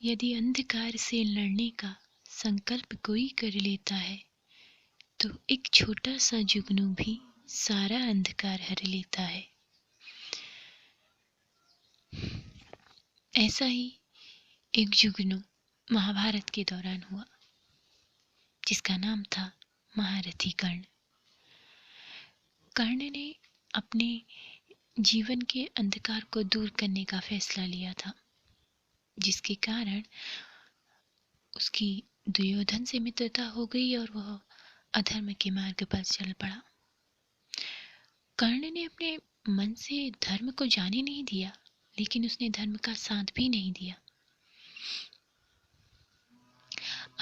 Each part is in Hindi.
यदि अंधकार से लड़ने का संकल्प कोई कर लेता है तो एक छोटा सा जुगनू भी सारा अंधकार हर लेता है। ऐसा ही एक जुगनू महाभारत के दौरान हुआ जिसका नाम था महारथी कर्ण। कर्ण ने अपने जीवन के अंधकार को दूर करने का फैसला लिया था, जिसके कारण उसकी दुर्योधन से मित्रता हो गई और वह अधर्म के मार्ग पर चल पड़ा। कर्ण ने अपने मन से धर्म को जाने नहीं दिया, लेकिन उसने धर्म का साथ भी नहीं दिया।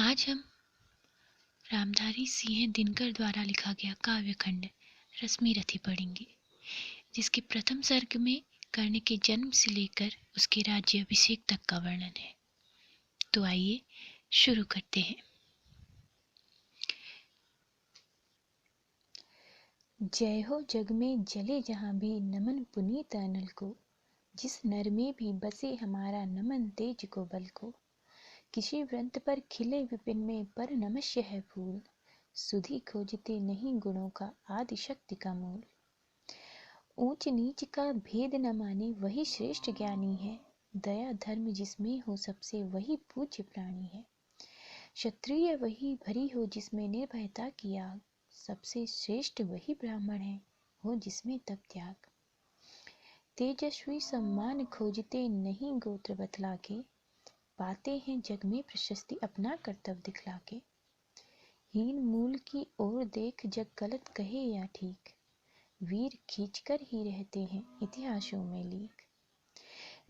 आज हम रामधारी सिंह दिनकर द्वारा लिखा गया काव्यखंड रश्मिरथी पढ़ेंगे, जिसके प्रथम सर्ग में कर्ण के जन्म से लेकर उसके राज्य अभिषेक तक का वर्णन है। तो आइए शुरू करते हैं। जय हो जग में जले जहां भी नमन पुनीत अनल को, जिस नर में भी बसे हमारा नमन तेज को बल को। किसी व्रंत पर खिले विपिन में पर नमस्य है फूल, सुधि खोजते नहीं गुणों का आदि शक्ति का मूल। ऊंच नीच का भेद न माने वही श्रेष्ठ ज्ञानी है, दया धर्म जिसमें हो सबसे वही पूज्य प्राणी है। क्षत्रिय वही भरी हो जिसमें निर्भयता की आग, सबसे श्रेष्ठ वही ब्राह्मण है हो जिसमें तप त्याग। तेजस्वी सम्मान खोजते नहीं गोत्र बतला के, पाते हैं जग में प्रशस्ति अपना कर्तव्य दिखला के। हीन मूल की ओर देख जग गलत कहे या ठीक, वीर खींचकर ही रहते हैं इतिहासों में लीक।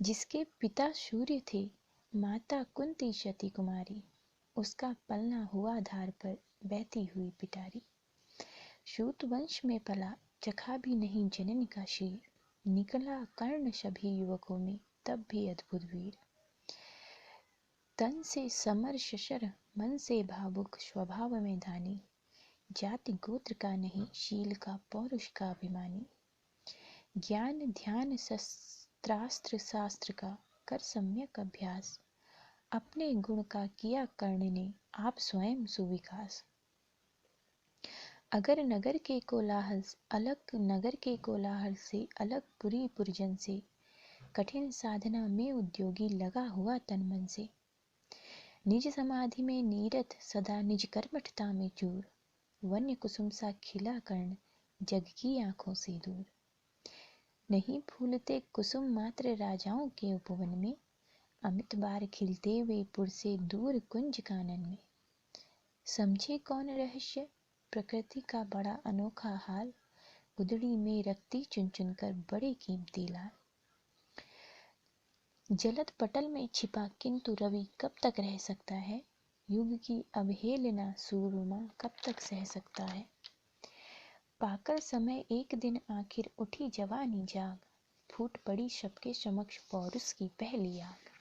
जिसके पिता सूर्य थे माता कुंती सती कुमारी, उसका पलना हुआ धार पर बहती हुई पिटारी। सूत वंश में पला चखा भी नहीं जननी का शीर, निकला कर्ण सभी युवकों में तब भी अद्भुत वीर। तन से समर शशर मन से भावुक स्वभाव में धानी, जाति गोत्र का नहीं शील का पौरुष का अभिमानी। ज्ञान ध्यान शस्त्रास्त्र शास्त्र का कर सम्यक अभ्यास, अपने गुण का किया कर्ण ने आप स्वयं सुविकास। अगर नगर के कोलाहल से अलग पुरी पुरजन से, कठिन साधना में उद्योगी लगा हुआ तन मन से। निज समाधि में नीरत सदा निज कर्मठता में चूर, वन्य कुसुम सा खिला कर्ण जग की आंखों से दूर। नहीं फूलते कुसुम मात्र राजाओं के उपवन में, अमित बार खिलते वे पुर से दूर कुंज कानन में। समझे कौन रहस्य प्रकृति का बड़ा अनोखा हाल, उदड़ी में रखती चुन चुन कर बड़े कीमती लाल। जलद पटल में छिपा किंतु रवि कब तक रह सकता है, युग की अवहेलना सूरमा कब तक सह सकता है। पाकर समय एक दिन आखिर उठी जवानी जाग, फूट पड़ी सबके समक्ष पौरुष की पहली आग।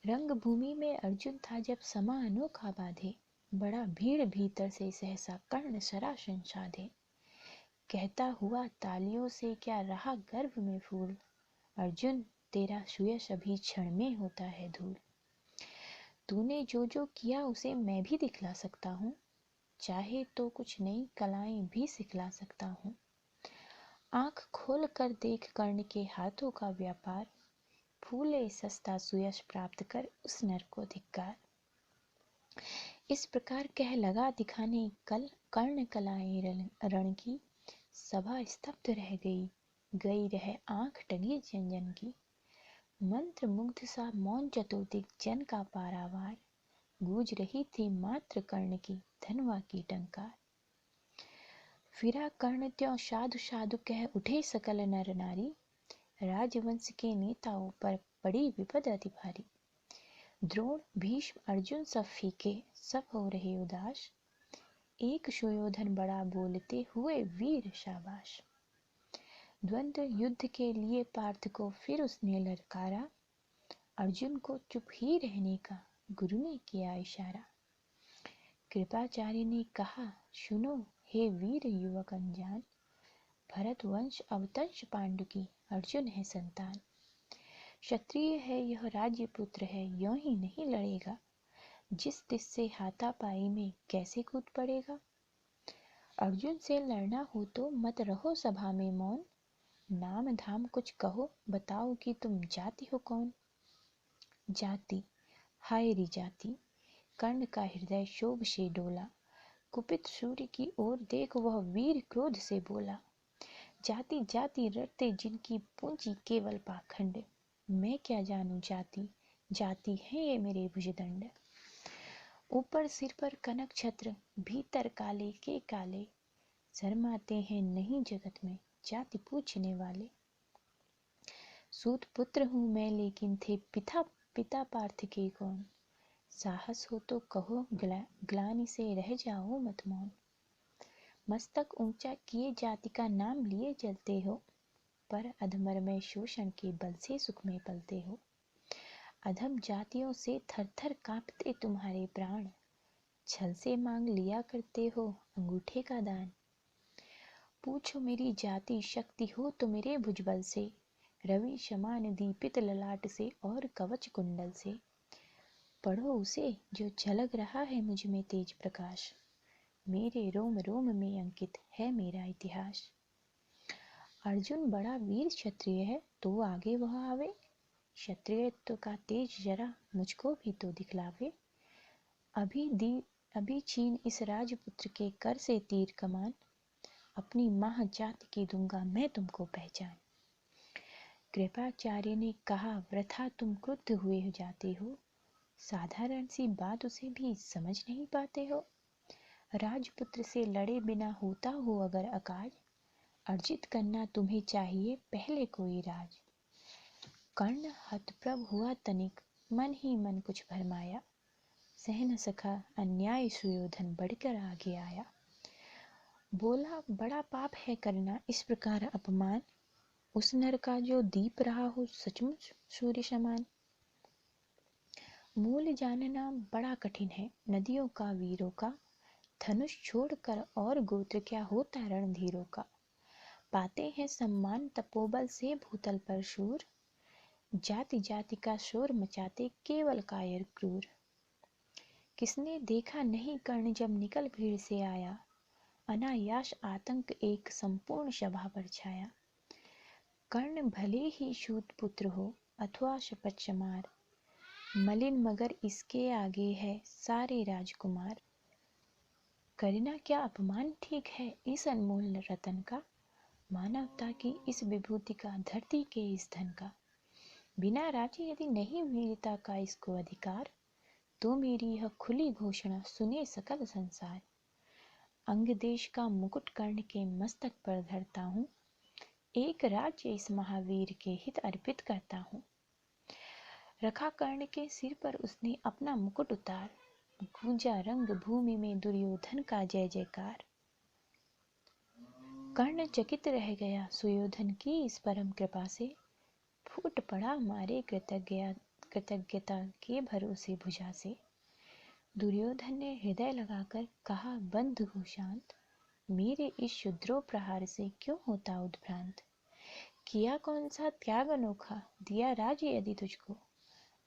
रंग भूमि में अर्जुन था जब समा अनोखा बाधे, बड़ा भीड़ भीतर से सहसा कर्ण सरासन साधे। कहता हुआ तालियों से क्या रहा गर्भ में फूल, अर्जुन तेरा सुयश अभी क्षण में होता है धूल। तूने जो जो किया उसे मैं भी दिखला सकता हूँ, चाहे तो कुछ नई कलाएं भी सिखला सकता हूँ। आंख खोल कर देख कर्ण के हाथों का व्यापार, फूले सस्ता सुयश प्राप्त कर उस नर को धिक्कार। इस प्रकार कह लगा दिखाने कल कर्ण कलाएं रण की, सभा स्तब्ध रह गई रह आंख टगी जन जन की। मंत्र मुग्ध सा मौन चतुर्दिक जन का पारावार, गूंज रही थी मात्र कर्ण की धनवा की टंकार। फिरा कर्ण त्यों साधु साधु कह उठे सकल नर नारी, राजवंश के नेताओं पर पड़ी विपद अति भारी। द्रोण भीष्म अर्जुन सब फीके सब हो रहे उदास, एक सुयोधन बड़ा बोलते हुए वीर शाबाश। द्वंद्व युद्ध के लिए पार्थ को फिर उसने ललकारा, अर्जुन को चुप ही रहने का गुरु ने किया इशारा। कृपाचार्य ने कहा सुनो हे वीर युवक अनजान, भरत वंश अवतंश पांडु की अर्जुन है संतान। क्षत्रिय है यह राजपुत्र है, यों ही नहीं लड़ेगा। जिस तिस से हाथापाई में कैसे कूद पड़ेगा। अर्जुन से लड़ना हो तो मत रहो सभा में मौन। नाम धाम कुछ कहो, बताओ कि तुम जाति हो कौन। जाति, हाय री जाति, कर्ण का हृदय शोभ से डोला। कुपित सूर्य की ओर देख वह वीर क्रोध से बोला। जाति जाति रटते जिनकी पूंजी केवल पाखंड। मैं क्या जानूं जाति, जाति है ये मेरे भुजदंड। ऊपर सिर पर कनक छत्र, भीतर काले के काले। शर्माते हैं नहीं जगत में जाति पूछने वाले। सूत पुत्र हूँ मैं लेकिन थे पिता पार्थ के कौन। साहस हो तो कहो ग्लानि से रह जाओ मत मौन। मस्तक ऊंचा किए जाति का नाम लिए चलते हो, पर अधमर में शोषण के बल से सुख में पलते हो। अधम जातियों से थर थर कांपते तुम्हारे प्राण। छल से मांग लिया करते हो अंगूठे का दान। पूछो मेरी जाति शक्ति हो तो मेरे भुजबल से। रवि समान दीपित ललाट से और कवच कुंडल से। पढ़ो उसे जो झलक रहा है मुझ में तेज प्रकाश। मेरे रोम रोम में अंकित है मेरा इतिहास। अर्जुन बड़ा वीर क्षत्रिय है तो आगे वह आवे। क्षत्रियत्व का तेज जरा मुझको भी तो दिखलावे। अभी छीन इस राजपुत्र के कर से तीर कमान। अपनी माह जाति की दूंगा मैं तुमको पहचान। कृपाचार्य ने कहा वृथा तुम क्रुद्ध हुए जाते हो। साधारण सी बात उसे भी समझ नहीं पाते हो। राजपुत्र से लड़े बिना होता हो अगर अकाज। अर्जित करना तुम्हें चाहिए पहले कोई राज। कर्ण हतप्रभ हुआ तनिक, मन ही मन कुछ भरमाया। सह न सका अन्याय सुयोधन बढ़कर आगे आया। बोला बड़ा पाप है करना इस प्रकार अपमान। उस नर का जो दीप रहा हो सचमुच सूर्य समान। मूल जानना बड़ा कठिन है नदियों का वीरों का। धनुष छोड़कर और गोत्र क्या होता रणधीरों का। पाते हैं सम्मान तपोबल से भूतल पर शूर। जाति जाति का शोर मचाते केवल कायर क्रूर। किसने देखा नहीं कर्ण जब निकल भीड़ से आया। अनायास आतंक एक संपूर्ण सभा पर छाया। कर्ण भले ही शूत पुत्र हो अथवा शपथ समार। मलिन मगर इसके आगे है सारे राजकुमार। करना क्या अपमान ठीक है इस अनमोल रतन का। मानवता की इस विभूति का धरती के इस धन का। बिना राजी यदि नहीं वीरता का इसको अधिकार। तो मेरी यह खुली घोषणा सुने सकल संसार। अंग देश का मुकुट कर्ण के मस्तक पर धरता हूँ। एक राज्य इस महावीर के हित अर्पित करता हूँ। रखा कर्ण के सिर पर उसने अपना मुकुट उतार। गूंजा रंग भूमि में दुर्योधन का जय जयकार। कर्ण चकित रह गया सुयोधन की इस परम कृपा से। फूट पड़ा मारे कृतज्ञता के भरोसे भुजा से। दुर्योधन ने हृदय लगाकर कहा बंधु हो शांत। मेरे इस शुद्रो प्रहार से क्यों होता उद्भ्रांत। किया कौन सा त्याग अनोखा दिया राज्य यदि तुझको।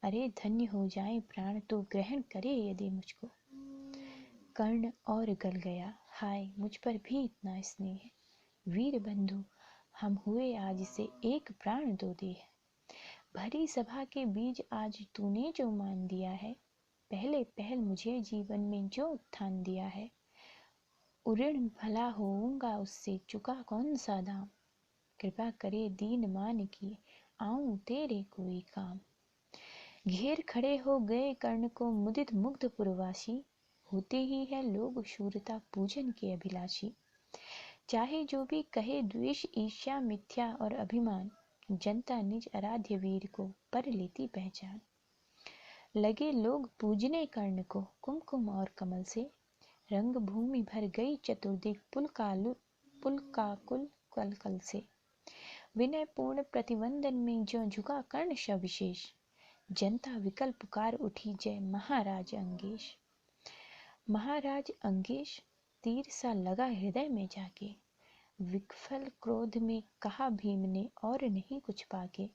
अरे धन्य हो जाए प्राण तो ग्रहण करे यदि मुझको। कर्ण और गल गया हाय मुझ पर भी इतना स्नेह। वीर बंधु हम हुए आज से एक प्राण दो देह। भरी सभा के बीच आज तूने जो मान दिया है। पहले पहल मुझे जीवन में जो उत्थान दिया है। उऋण भला होऊंगा उससे चुका कौन सा दाम। कृपा करे दीन मान की आऊं तेरे कोई काम। घेर खड़े हो गए कर्ण को मुदित मुग्ध पुरवासी। होते ही है लोग शूरता पूजन के अभिलाषी। चाहे जो भी कहे द्वेष ईर्ष्या मिथ्या और अभिमान। जनता निज आराध्य वीर को पर लेती पहचान। लगे लोग पूजने कर्ण को कुमकुम और कमल से। रंग भूमि भर गई चतुर्दिक पुलकाकुल कलकल से। विनय पूर्ण प्रतिवंदन में जो झुका कर्ण सविशेष। जनता विकल पुकार उठी जय महाराज अंगेश। महाराज अंगेश तीर सा लगा हृदय में जाके। विकफल क्रोध में कहा भीम ने और नहीं कुछ पाके।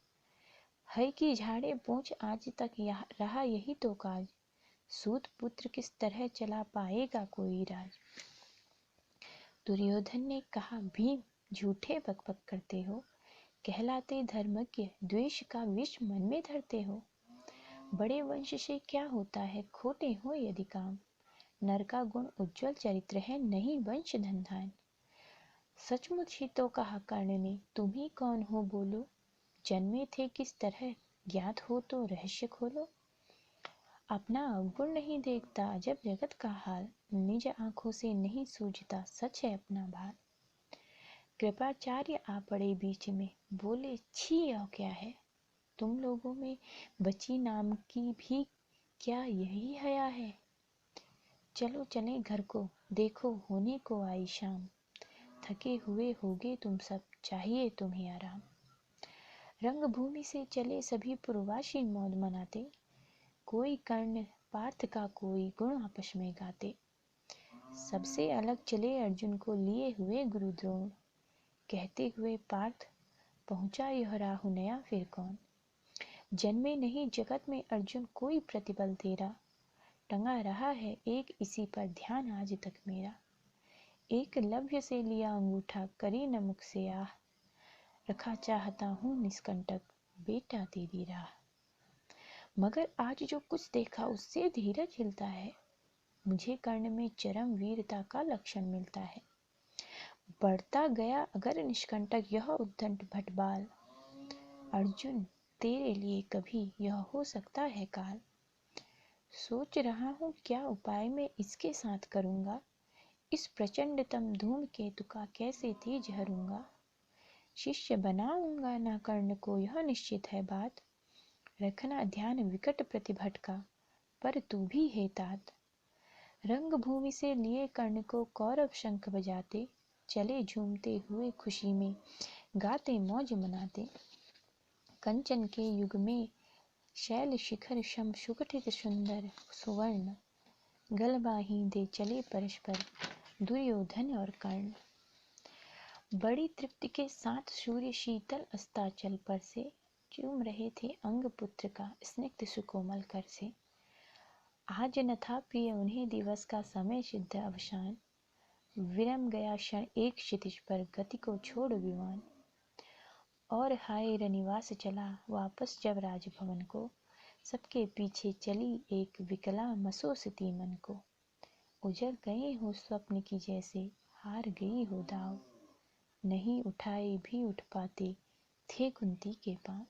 है कि झाड़े पोंछ आज तक रहा यही तो काज, सूत पुत्र किस तरह चला पाएगा कोई राज। दुर्योधन ने कहा, भीम झूठे बकबक करते हो, कहलाते धर्मज्ञ द्वेष का विष मन में धरते हो। बड़े वंश से क्या होता है खोटे हो यदि काम, नर का गुण उज्ज्वल चरित्र है नहीं वंश धनधान। सचमुच ही तो कहा कर्ण ने, तुम ही कौन हो बोलो, जन्मे थे किस तरह ज्ञात हो तो रहस्य खोलो। अपना अवगुण नहीं देखता जब जगत का हाल, निज आंखों से नहीं सूझता सच है अपना भाल। कृपाचार्य आ पड़े बीच में, बोले छी यह क्या है, तुम लोगों में बची नाम की भी क्या यही हया है। चलो चले घर को, देखो होने को आई शाम, थके हुए होगे तुम सब, चाहिए तुम्हें आराम। रंगभूमि से चले सभी पुरवासी मौज मनाते, कोई कर्ण पार्थ का कोई गुण आपस में गाते। सबसे अलग चले अर्जुन को लिए हुए गुरु द्रोण, कहते हुए पार्थ पहुंचा यह राहु नया फिर कौन। जन्मे नहीं जगत में अर्जुन कोई प्रतिबल तेरा, टंगा रहा है एक इसी पर ध्यान आज तक मेरा। एक लव्य से लिया अंगूठा करी न मुख से आह, रखा चाहता हूँ निष्कंटक बेटा तेरी राह। मगर आज जो कुछ देखा उससे धीरज हिलता है, मुझे कर्ण में चरम वीरता का लक्षण मिलता है। बढ़ता गया अगर निष्कंटक यह उद्दंड भटबाल, अर्जुन तेरे लिए कभी यह हो सकता है काल। सोच रहा हूँ क्या उपाय मैं इसके साथ करूँगा, इस प्रचंडतम धूमकेतु का कैसे तेज हरूंगा। शिष्य बनाऊंगा ना कर्ण को यह निश्चित है बात, रखना ध्यान विकट प्रतिभट का पर तू भी है तात। रंगभूमि से लिए कर्ण को कौरव शंख बजाते, चले झूमते हुए खुशी में गाते मौज मनाते। कंचन के युग में शैल शिखर शम सुगठित सुंदर सुवर्ण, गलबाही दे चले परस्पर दुर्योधन और कर्ण। बड़ी तृप्ति के साथ सूर्य शीतल अस्ताचल पर से चूम रहे थे अंग पुत्र का स्निग्ध सुकोमल कर से। आज न था प्रिय उन्हें दिवस का समय सिद्ध अवसान, विरम गया क्षण एक क्षितिज पर गति को छोड़ विमान। और हाय रनिवास चला वापस जब राजभवन को, सबके पीछे चली एक विकला मसोसती मन को। उजड़ गए हो स्वप्न की जैसे हार गई हो दाव, नहीं उठाए भी उठ पाते थे कुंती के पांव।